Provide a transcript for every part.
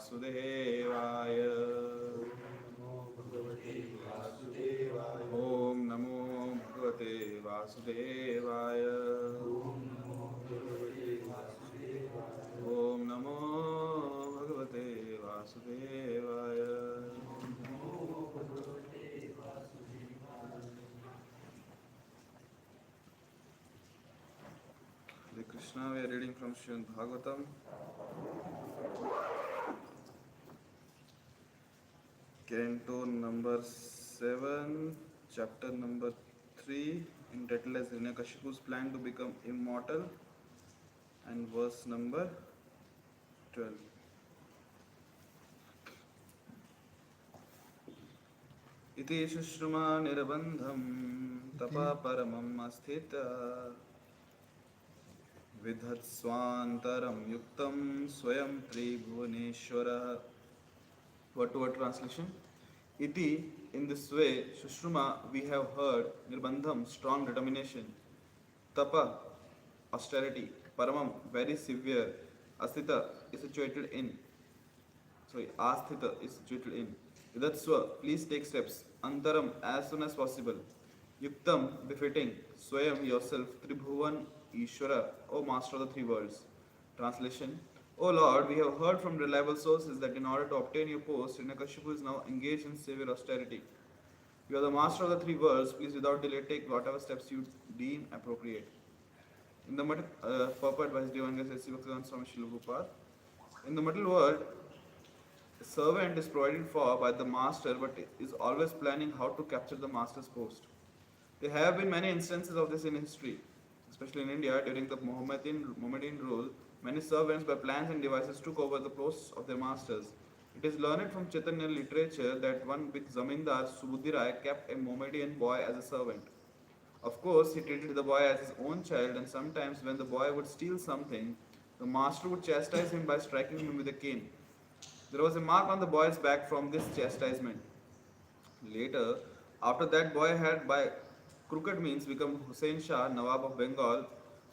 Vasudevaya. Om Namo Bhagavate Vasudevaya. Om Namo Bhagavate Vasudevaya. Hare Krishna, we are reading from Srimad Bhagavatam. Canto number 7, chapter number 3, entitled as Hiranyakashipu's plan to become immortal, and verse number 12. Iti Shushruma Nirabandham Tapa Paramam Asthita Vidhatswantaram Yuktam Swayam Tribhuvaneshwara. Word to word translation. Iti, in this way, Shushruma, we have heard, Nirbandham, strong determination, Tapa, austerity, Paramam, very severe, Asthita is situated in, Asthita is situated in, Vidatswa, please take steps, Antaram, as soon as possible, Yuktam, befitting, Swayam, yourself, Tribhuvan, Ishvara, O Master of the three worlds. Translation. O Lord, we have heard from reliable sources that in order to obtain your post, Hiranyakashipu is now engaged in severe austerity. You are the master of the three worlds. Please, without delay, take whatever steps you deem appropriate. In the purport by His Divine Grace S.C. Bhaktivedanta Swami Srila Prabhupada. In the middle world, a servant is provided for by the master, but is always planning how to capture the master's post. There have been many instances of this in history, especially in India during the Mohammedan rule. Many servants, by plans and devices, took over the posts of their masters. It is learned from Chaitanya literature that one big zamindar, Subudhi Rai, kept a Mohammedan boy as a servant. Of course, he treated the boy as his own child, and sometimes when the boy would steal something, the master would chastise him by striking him with a cane. There was a mark on the boy's back from this chastisement. Later, after that boy had by crooked means become Hussein Shah, Nawab of Bengal,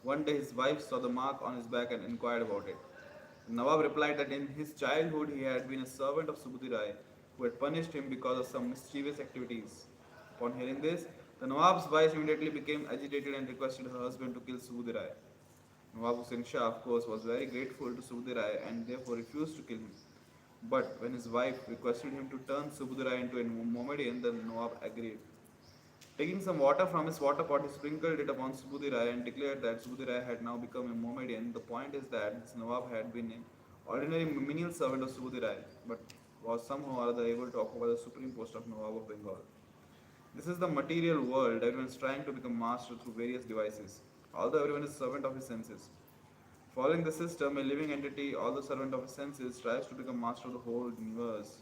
one day his wife saw the mark on his back and inquired about it. The Nawab replied that in his childhood he had been a servant of Subudhi Rai, who had punished him because of some mischievous activities. Upon hearing this, the Nawab's wife immediately became agitated and requested her husband to kill Subudhi Rai. Nawab Hussein Shah, of course, was very grateful to Subudhi Rai and therefore refused to kill him. But when his wife requested him to turn Subudhi Rai into a Mohammedan, the Nawab agreed. Taking some water from his water pot, he sprinkled it upon Subudhi Rai and declared that Subudhi Rai had now become a Mohammedan. The point is that this Nawab had been an ordinary menial servant of Subudhi Rai, but was somehow or other able to occupy the supreme post of Nawab of Bengal. This is the material world. Everyone is trying to become master through various devices, although everyone is servant of his senses. Following the system, a living entity, although servant of his senses, tries to become master of the whole universe.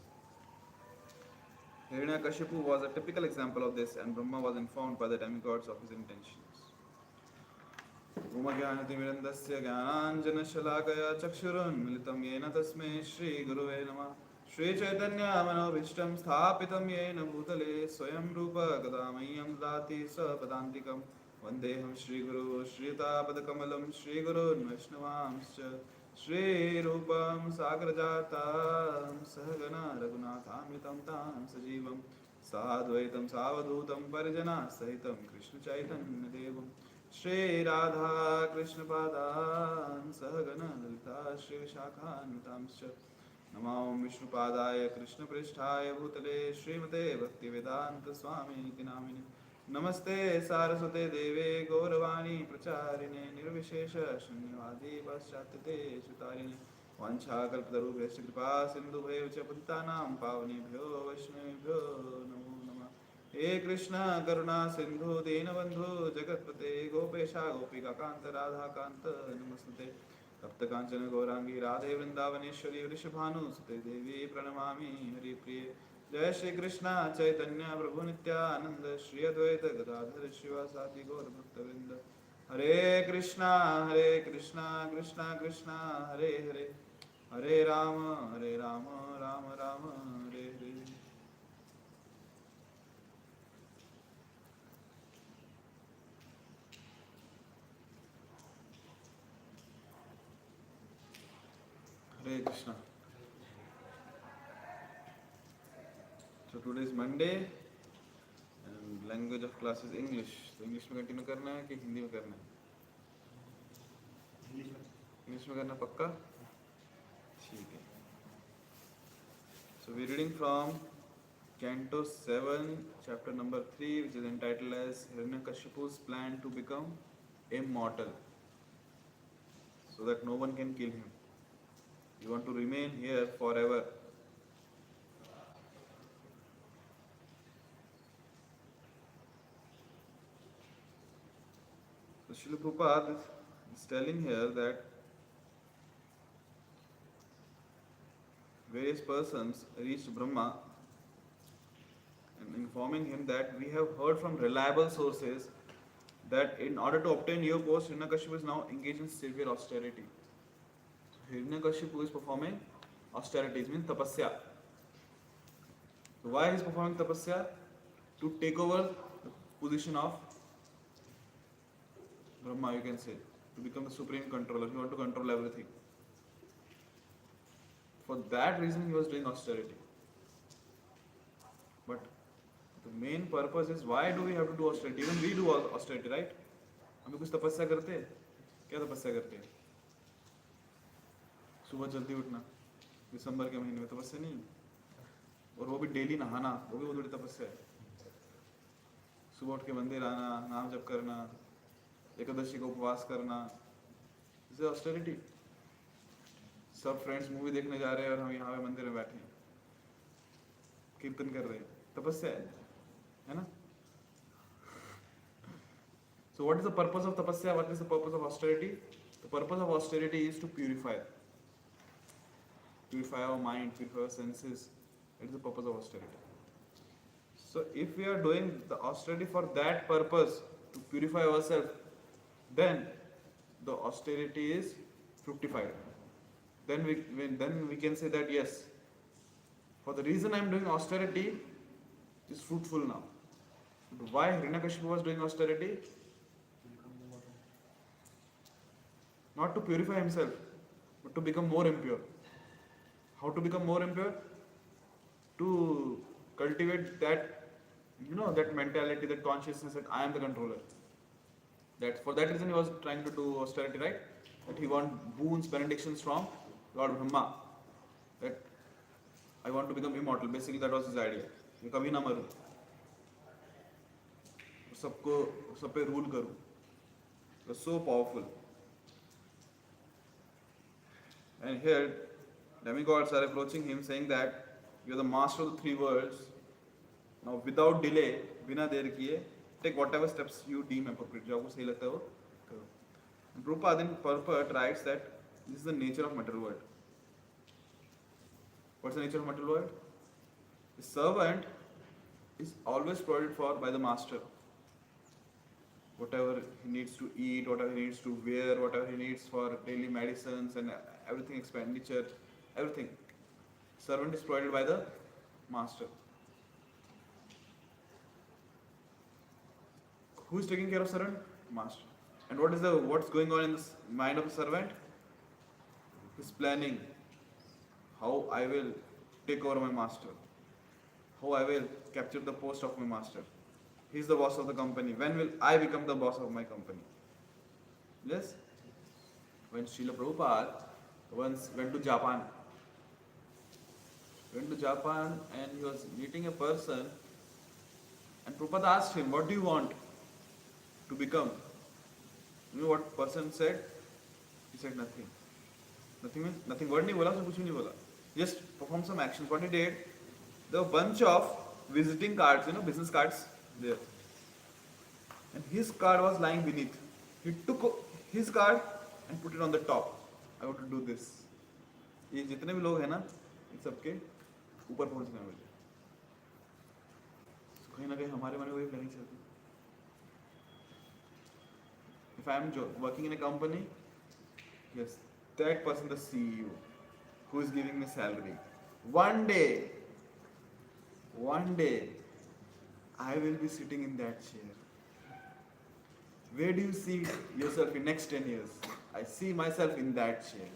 Hiranyakashipu was a typical example of this, and Brahma was informed by the demigods of his intentions. Umagyanatimirandasya Gyananjanashalakaya Chakshurunmilitam Yena Tasme Shri Guruve Namah Shri Chaitanya Manobhishtam Sthapitam Yena Bhutale Swayam Rupa Gadamayam Dati Sapadantikam Vandeham Shri Guru Shri Tapadakamalam Shri Gurun Vaishnavamscha Shri Rupam Sagrajatam Sahagana Raghunathamritam Tam Sajivam Sadvaitam Savadhutam Parijana Sahitam Krishna Chaitanya Devam Shri Radha Krishna Padan Sahagana Lalita Shri Vishakhanvitamscha Namam Vishnu Padaya Krishna Pristhaya Bhutale Srimate Bhaktivedanta Swami Iti Namine Namaste Saraswate Deve Gauravani Pracharine Nirvishesha Shunyavadi Paschatite Sutarine Vanchakalpatarubhya Kripa Sindhubhyo Chapuntanam Pavanebhyo Vaishnavebhyo Namo Namah He Krishna Karuna Sindhu Dinabandhu Jagatpate Gopesha Gopika Kanta Radha Kanta Namastate Tapta Kanchana Gaurangi Radhe Vrindavaneshwari Vrishabhanu Sute Devi Pranamami Hari Priye Jai Shri Krishna Chaitanya Prabhu Nityananda Shri Advaita Gadadhara Shivasati Gaur Bhakta Hare Krishna Krishna Krishna Hare Hare Hare Rama Rama Rama Hare Hare. Hare Krishna. So today is Monday and language of class is English. तो English में continue करना है कि हिंदी में करना है? English में करना पक्का? ठीक है. So we're reading from Canto 7, chapter number 3, which is entitled as Hiranyakashipu's plan to become immortal, so that no one can kill him. You want to remain here forever. So Srila Prabhupada is telling here that various persons reached Brahma and informing him that we have heard from reliable sources that in order to obtain your post, Hiranyakashipu is now engaged in severe austerity. So Hiranyakashipu is performing austerities, means tapasya. So why he is performing tapasya? To take over the position of Brahma, you can say, to become the supreme controller. He wants to control everything. For that reason, he was doing austerity. But the main purpose is, why do we have to do austerity? Even we do austerity, right? हम कुछ तपस्या करते हैं. क्या तपस्या करते हैं? सुबह जल्दी उठना. दिसंबर के महीने में तपस्या नहीं. और वो भी डेली नहाना, वो भी बहुत बड़ी तपस्या है. सुबह उठ के मंदिर आना, नाम जप करना, एकादशी को उपवास करना, दिस इज ऑस्टेरिटी. सब फ्रेंड्स मूवी देखने जा रहे हैं और हम यहाँ पे मंदिर में बैठे हैं, कीर्तन कर रहे हैं, तपस्या है ना? So what is the purpose of tapasya? What is the purpose of austerity? The purpose of austerity is to purify our mind, purify our senses. That is the purpose of austerity. So if we are doing the austerity for that purpose, to purify ourselves, then the austerity is fructified. Then we can say that yes, for the reason I am doing austerity is fruitful now. Why Hiranyakashipu was doing austerity? Not to purify himself, but to become more impure. How to become more impure? To cultivate that, that mentality, that consciousness that I am the controller. That for that reason he was trying to do austerity, right? That he want boons, benedictions from Lord Brahma. That I want to become immortal. Basically, that was his idea. मैं कभी ना मरूं, सब पे rule करूं. It was so powerful. And here, demigods are approaching him, saying that you are the master of the three worlds. Now, without delay, बिना देर किए, take whatever steps you deem appropriate. जो आपको सही लगता है वो करो. And Prabhupada in purport writes that this is the nature of material world. What's the nature of material world? The servant is always provided for by the master. Whatever he needs to eat, whatever he needs to wear, whatever he needs for daily medicines and everything, expenditure, everything. Servant is provided by the master. Who is taking care of servant? Master. And what's going on in the mind of the servant? He's planning how I will take over my master, how I will capture the post of my master. He's the boss of the company. When will I become the boss of my company? Yes? When Srila Prabhupada once went to Japan and he was meeting a person, and Prabhupada asked him, what do you want to become? You know what person said? He said nothing. Nothing means nothing. Word नहीं बोला, उसने कुछ भी नहीं बोला. Just perform some actions. What he did, there were a bunch of visiting cards, business cards there. And his card was lying beneath. He took his card and put it on the top. I want to do this. ये जितने भी लोग हैं ना, इन सबके ऊपर पहुंचना है मुझे. कहीं ना कहीं हमारे मन में वही प्लानिंग चलती है. If I am working in a company, yes, that person, the CEO, who is giving me salary, one day, I will be sitting in that chair. Where do you see yourself in next 10 years? I see myself in that chair,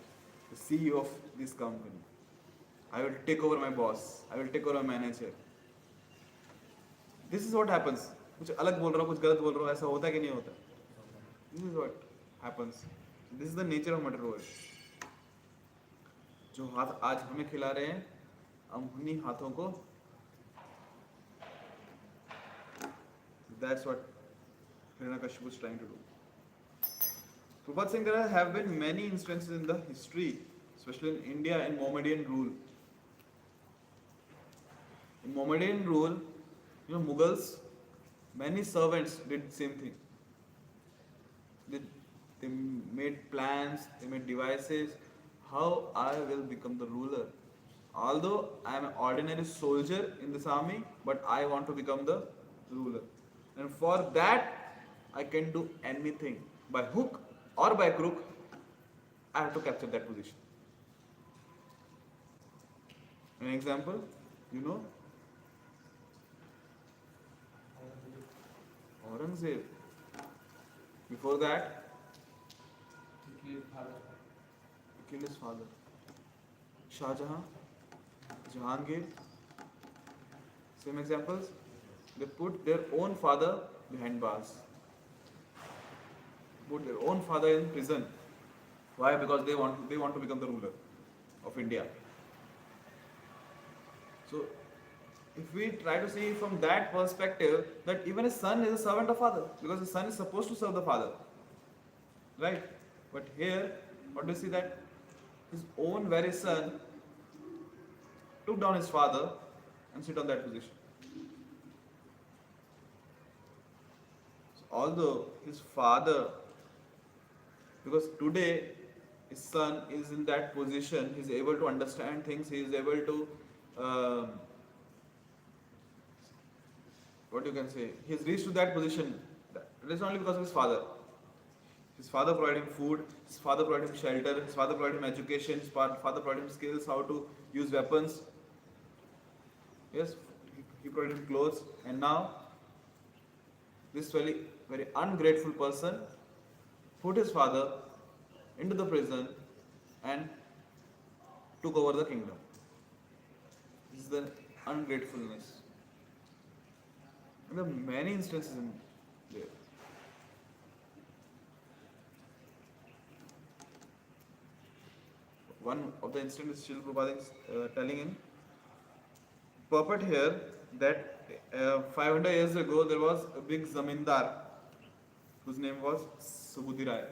the CEO of this company. I will take over my boss. I will take over my manager. This is what happens. कुछ अलग बोल रहा हूँ, कुछ गलत बोल रहा हूँ, ऐसा होता है कि नहीं होता? This is what happens. This is the nature of material world. जो हाथ आज हमें खिला रहे हैं, हम उन्हीं हाथों को, that's what Hiranyakashipu is trying to do. Prabhupada saying there have been many instances in the history, especially in India, in Mohammedan rule. In Mohammedan rule, Mughals, many servants did the same thing. They, they made plans, they made devices, how I will become the ruler. Although I am an ordinary soldier in this army, but I want to become the ruler. And for that, I can do anything. By hook or by crook, I have to capture that position. An example, Aurangzeb. Before that, he killed his father. Shah Jahan, Jahangir. Same examples. They put their own father behind bars. Put their own father in prison. Why? Because they want to become the ruler of India. So, if we try to see from that perspective, that even a son is a servant of father, because the son is supposed to serve the father, right? But here, what do you see, that his own very son took down his father and sit on that position. So, although his father, because today his son is in that position, he is able to understand things, he is able to what you can say, he has reached to that position. It is only because of his father. His father provided him food, his father provided him shelter, his father provided him education, his father provided him skills, how to use weapons. Yes, he provided him clothes. And now, this very, very ungrateful person put his father into the prison and took over the kingdom. This is the ungratefulness. And there are many instances in there. One of the instances Srila Prabhupada is telling in purport here that 500 years ago there was a big zamindar whose name was Subudhi Rai.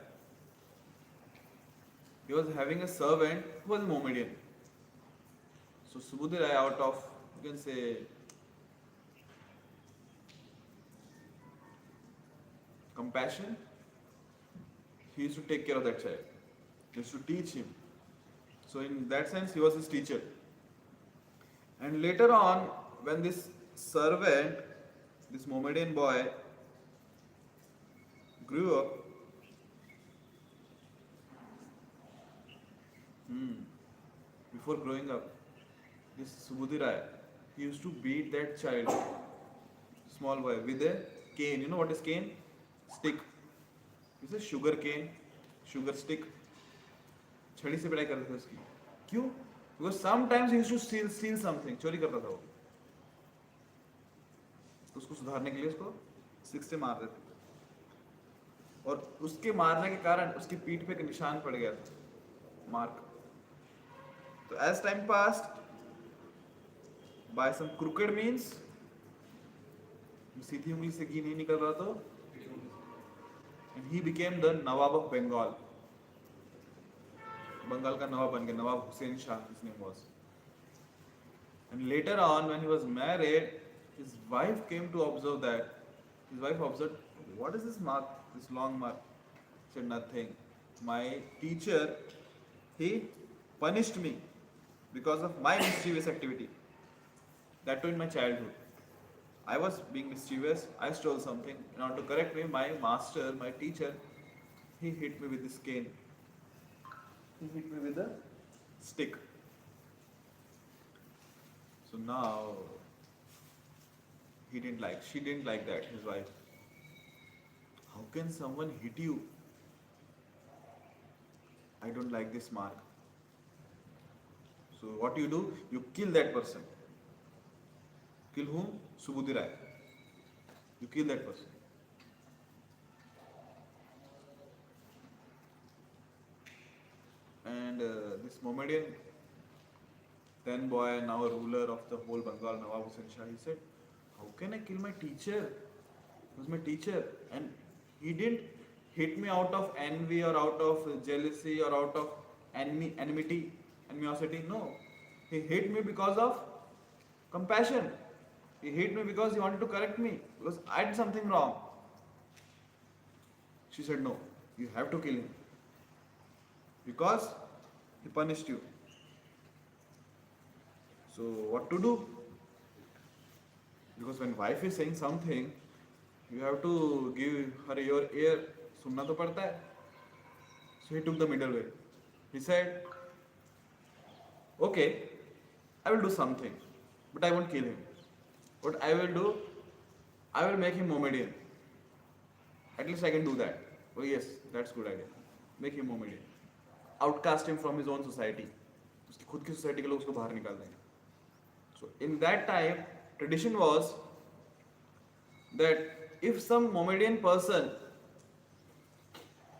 He was having a servant who was a Mohammedan. So Subudhi Rai, out of, you can say, compassion, he used to take care of that child. He used to teach him. So in that sense, he was his teacher. And later on, when this servant, this Mohammedan boy, grew up, before growing up, this Subudhi Rai, he used to beat that child, small boy, with a cane. You know what is cane? Stick. It's a sugar cane, sugar stick. छड़ी से पिटाई करते थे उसकी. क्यों? Because sometimes he used to steal something. चोरी करता था वो. तो उसको सुधारने के लिए उसको stick से मार देते थे. और उसके मारने के कारण उसकी पीठ पे एक निशान पड़ गया था, mark. So as time passed, by some crooked means, सीधी उंगली से घी नहीं निकल रहा तो, and he became the Nawab of Bengal. Bengal का नवाब बन गया, नवाब Hussain Shah his name was. And later on, when he was married, his wife came to observe that. His wife observed, what is this mark, this long mark? He said, nothing. My teacher, he punished me because of my mischievous activity. That too in my childhood. I was being mischievous, I stole something. In order to correct me, my master, my teacher, he hit me with this cane. He hit me with a stick. So now, she didn't like that, his wife. How can someone hit you? I don't like this mark. So what you do? You kill that person. Kill whom? Subudhi Rai. You kill that person. And this Mohammedan, then boy, now a ruler of the whole Bengal, Nawab Hussain Shah, he said, how can I kill my teacher? He was my teacher. And he didn't hit me out of envy or out of jealousy or out of enmity, animosity. No. He hit me because of compassion. He hit me because he wanted to correct me, because I did something wrong. She said, no, you have to kill him. Because he punished you. So what to do? Because when wife is saying something, you have to give her your ear. सुनना तो पड़ता है. So he took the middle way. He said, okay, I will do something, but I won't kill him. What I will do, I will make him Mohammedan. At least I can do that. Oh yes, that's good idea. Make him Mohammedan. Outcast him from his own society. उसकी खुद की society के लोग उसको बाहर निकाल देंगे. So in that time, tradition was that if some Mohammedan person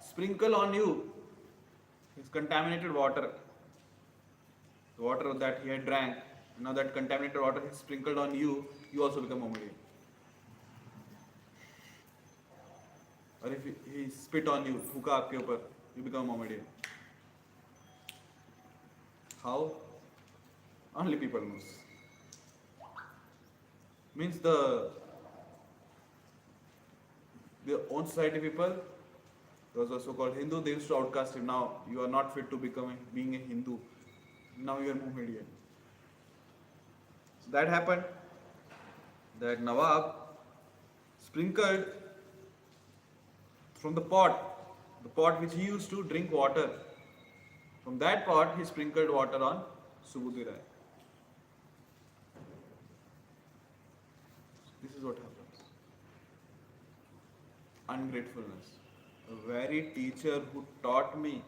sprinkle on you his contaminated water, the water that he had drank, now that contaminated water is sprinkled on you, you also become Mohammedan. Or if he spit on you, थूका आपके ऊपर, you become Mohammedan. How? Only people knows. Means the own society people, those also called Hindu, they used to outcast him. Now you are not fit to being a Hindu. Now you are Mohammedan. So that happened. That Nawab sprinkled from the pot which he used to drink water. From that pot, he sprinkled water on Subudhi Rai. This is what happens. Ungratefulness. The very teacher who taught me,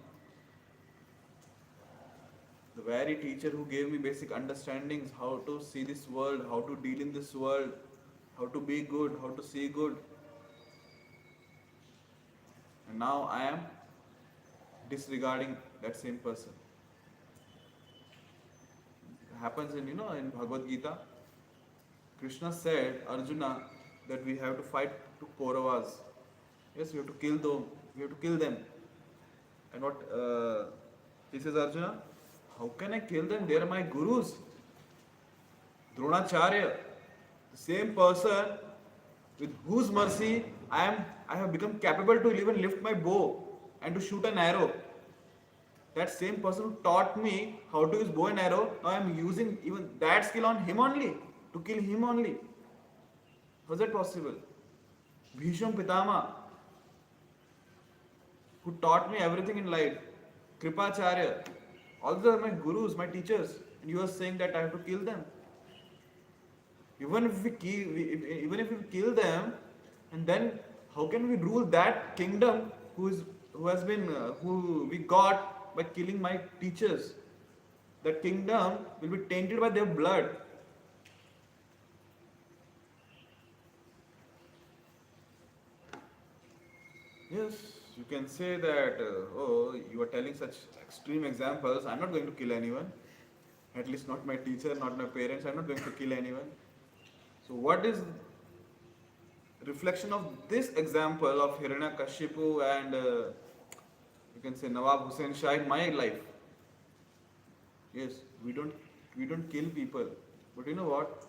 the very teacher who gave me basic understandings how to see this world, how to deal in this world, how to be good, how to see good. And now I am disregarding that same person. It happens in Bhagavad Gita. Krishna said Arjuna that we have to fight to Kauravas. Yes, we have to kill them. We have to kill them. And what he says, Arjuna, how can I kill them? They are my gurus. Dronacharya, the same person with whose mercy I have become capable to even lift my bow and to shoot an arrow. That same person who taught me how to use bow and arrow, now I am using even that skill on him only, to kill him only. How is that possible? Bhisham Pitama, who taught me everything in life, Kripacharya, all those are my gurus, my teachers, and you are saying that I have to kill them. Even if we kill them, and then how can we rule that kingdom who we got by killing my teachers? That kingdom will be tainted by their blood. Yes, you can say that, you are telling such extreme examples. I'm not going to kill anyone. At least not my teacher, not my parents. I'm not going to kill anyone. So what is reflection of this example of Hiranyakashipu and you can say Nawab Hussain Shah in my life? Yes, we don't kill people. But you know what?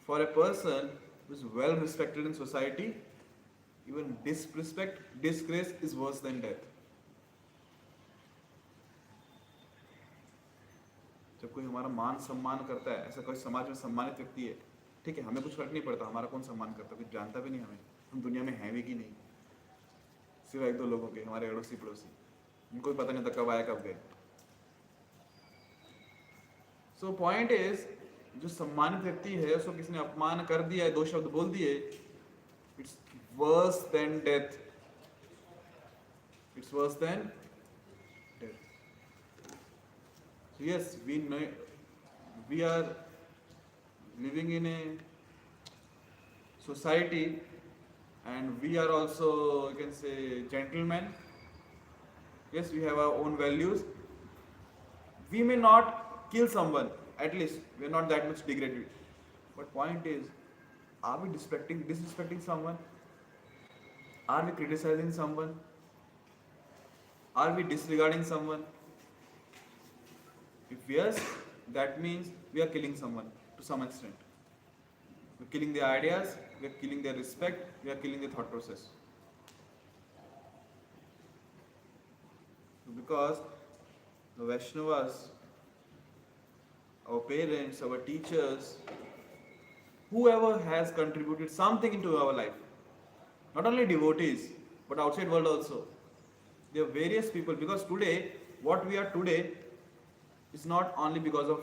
For a person who is well respected in society, even disrespect, disgrace is worse than death. जब कोई हमारा मान सम्मान करता है, ऐसा कोई समाज में सम्मानित व्यक्ति है, ठीक है, हमें कुछ फर्क नहीं पड़ता हमारा कौन सम्मान करता, कुछ जानता भी नहीं हमें, हम दुनिया में हैं भी कि नहीं, सिर्फ एक दो लोगों के, हमारे अड़ोसी पड़ोसी, उनको भी पता नहीं था कब आए कब गए. सो पॉइंट इज, जो सम्मानित व्यक्ति है उसको किसी ने अपमान कर दिया है, दो शब्द बोल दिए, it's worse than death. It's worse than death. So yes, we are living in a society, and we are also, you can say, gentlemen. Yes, we have our own values. We may not kill someone, at least we are not that much degraded. But point is, are we disrespecting someone? Are we criticizing someone? Are we disregarding someone? If yes, that means we are killing someone to some extent. We're killing their ideas, we are killing their respect, we are killing their thought process. Because the Vaishnavas, our parents, our teachers, whoever has contributed something into our life, not only devotees, but outside world also. There are various people, because today, what we are today is not only because of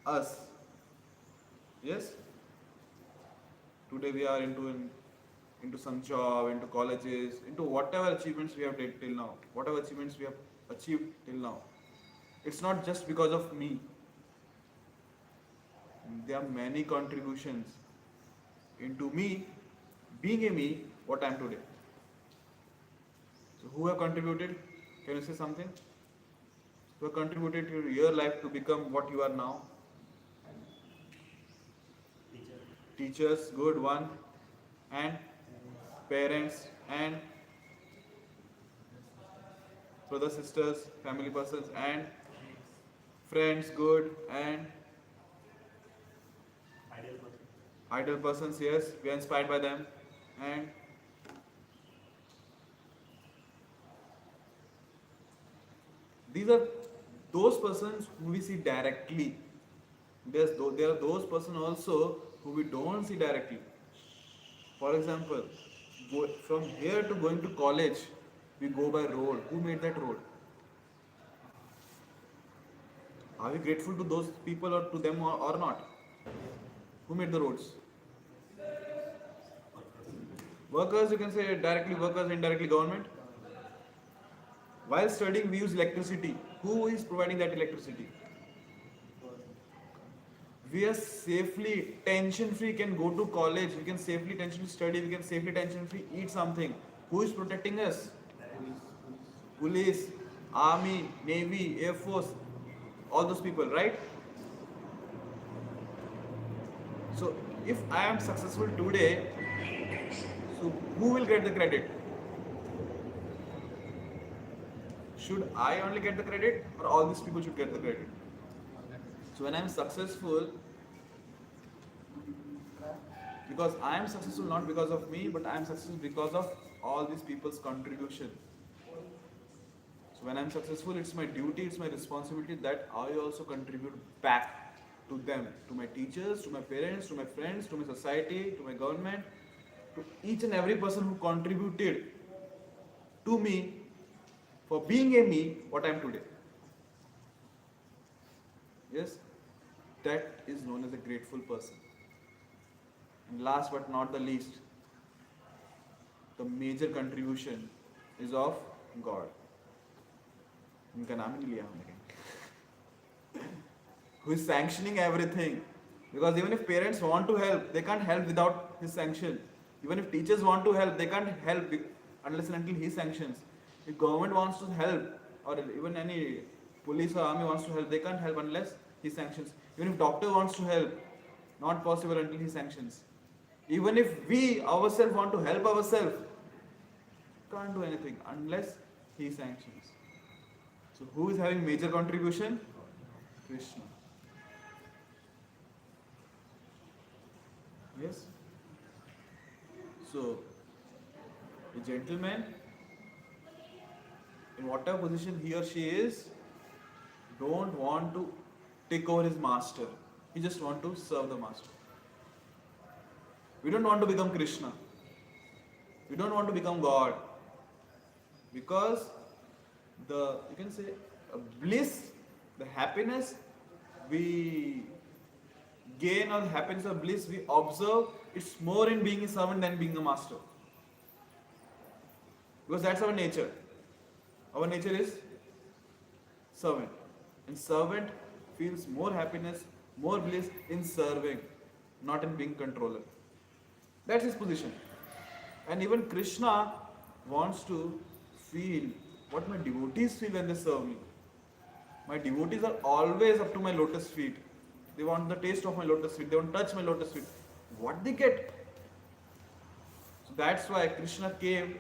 us. Yes? Today we are into some job, into colleges, into whatever achievements we have did till now, whatever achievements we have achieved till now. It's not just because of me. There are many contributions into me, being a me, what I am today. So who have contributed? Can you say something? Who have contributed to your life to become what you are now? Teachers, good one. And parents and brothers, sisters, family persons and friends, good. And ideal persons, yes, we are inspired by them. And these are those persons who we see directly. There are those persons also who we don't see directly. For example, from here to going to college, we go by road. Who made that road? Are we grateful to those people or to them or not? Who made the roads? Workers, you can say directly workers, indirectly government. While studying, we use electricity. Who is providing that electricity? We are safely, tension free, can go to college, we can safely, tension free study, we can safely, tension free eat something. Who is protecting us? Police, army, navy, air force, all those people, right? So, if I am successful today, so who will get the credit? Should I only get the credit, or all these people should get the credit? So when I am successful, because I am successful not because of me, but I am successful because of all these people's contribution. So when I am successful, it's my duty, it's my responsibility that I also contribute back to them, to my teachers, to my parents, to my friends, to my society, to my government, to each and every person who contributed to me for being a me, what I am today. Yes, that is known as a grateful person. And last but not the least, the major contribution is of God. उनका नाम ही नहीं लिया हमने, who is sanctioning everything. Because even if parents want to help, they can't help without his sanction. Even if teachers want to help, they can't help unless and until he sanctions. If government wants to help, or even any police or army wants to help, they can't help unless he sanctions. Even if doctor wants to help, not possible until he sanctions. Even if we ourselves want to help ourselves, can't do anything unless he sanctions. So who is having major contribution? Krishna. Yes? So, a gentleman, in whatever position he or she is, don't want to take over his master. He just want to serve the master. We don't want to become Krishna. We don't want to become God. Because you can say, bliss, the happiness we gain, or the happiness or bliss we observe, it's more in being a servant than being a master. Because that's our nature. Our nature is servant. And servant feels more happiness, more bliss in serving, not in being controller. That's his position. And even Krishna wants to feel what my devotees feel when they serve me. My devotees are always up to my lotus feet. They want the taste of my lotus feet. They want to touch my lotus feet. What they get? So that's why Krishna came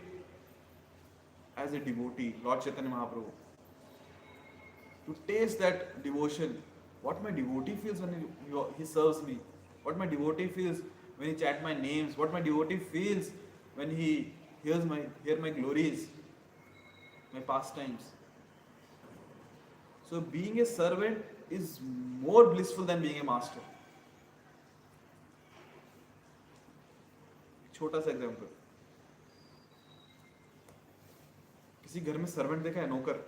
as a devotee, Lord Chaitanya Mahaprabhu, to taste that devotion. What my devotee feels when he serves me. What my devotee feels when he chants my names. What my devotee feels when he hears my glories, my pastimes. So being a servant is more blissful than being a master. छोटा सा example, किसी घर में servant देखा है, नौकर,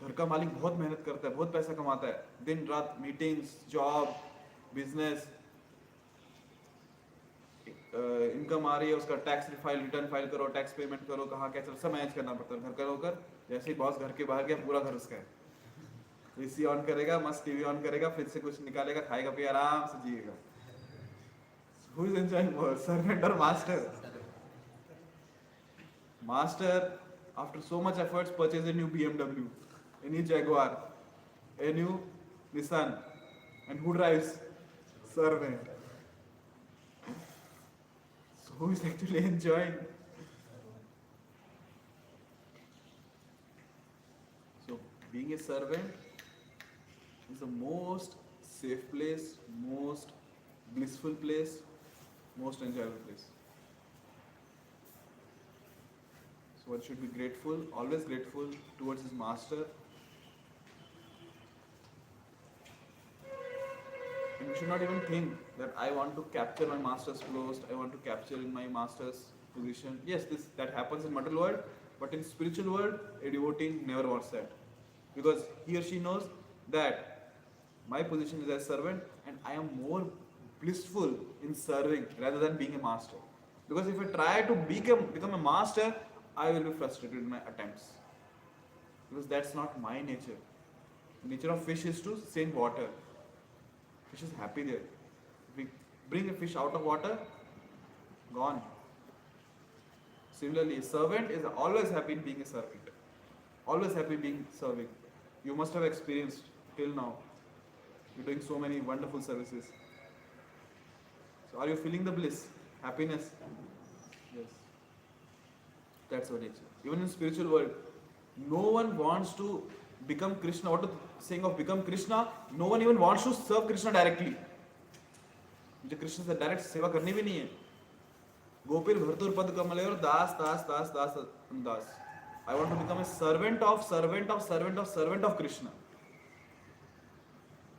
घर का मालिक बहुत मेहनत करता है, बहुत पैसा कमाता है, दिन रात मीटिंग्स, जॉब, बिजनेस, इनकम आ रही है, उसका टैक्स रिटर्न फाइल करो, टैक्स पेमेंट करो, कहाँ क्या सब मैनेज करना पड़ता है। घर का नौकर जैसे ही बॉस घर के बाहर गया, पूरा घर उसका है, एसी ऑन करेगा, मस्त टीवी ऑन करेगा, फ्रिज से कुछ निकालेगा, खाएगा, पिए, आराम से जिएगा। Who is enjoying more, servant or master? Master, after so much efforts, purchase a new BMW, a new Jaguar, a new Nissan, and who drives? Servant. So who is actually enjoying? So being a servant is the most safe place, most blissful place, most enjoyable place. So one should be grateful, always grateful towards his master. And we should not even think that I want to capture my master's post, I want to capture in my master's position. Yes, that happens in material world, but in spiritual world, a devotee never wants that. Because he or she knows that my position is as servant and I am more blissful in serving rather than being a master. Because if I try to become a master, I will be frustrated in my attempts. Because that's not my nature. The nature of fish is to stay in water. Fish is happy there. If we bring a fish out of water, gone. Similarly, a servant is always happy in being a servant. Always happy being serving. You must have experienced till now. You're doing so many wonderful services. So are you feeling the bliss, happiness? Yes. That's our nature. Even in spiritual world, no one wants to become Krishna. What is the saying of become Krishna? No one even wants to serve Krishna directly. मुझे कृष्ण से direct सेवा करनी भी नहीं है. गोपीर भरतुर पद कमले और दास दास दास दास दास. I want to become a servant of Krishna.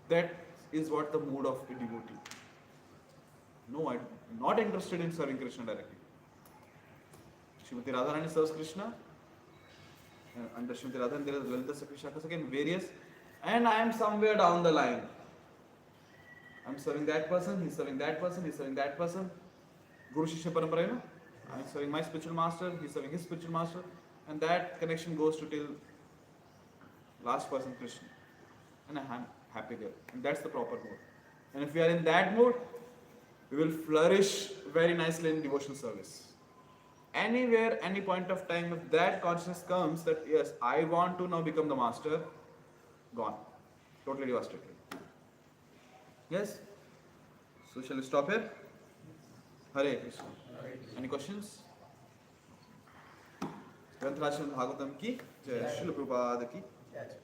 That is what the mood of a devotee. No, I'm not interested in serving Krishna directly. Srimati Radharani serves Krishna. Under Srimati Radharani there is Lalita Sakhi Shaka Sakhi and various. And I am somewhere down the line. I'm serving that person, he's serving that person, he's serving that person. Guru Shishya Parampara, no? I'm serving my spiritual master, he's serving his spiritual master. And that connection goes to till last person, Krishna. And I'm happy there. And that's the proper mood. And if we are in that mood, we will flourish very nicely in devotional service. Anywhere, any point of time, if that consciousness comes that yes, I want to now become the master, gone. Totally devastated. Yes? So shall we stop here? Hare Krishna. Any questions? ग्रंथराज Shrimad Bhagavatam की जय, श्रील प्रभुपाद की जय.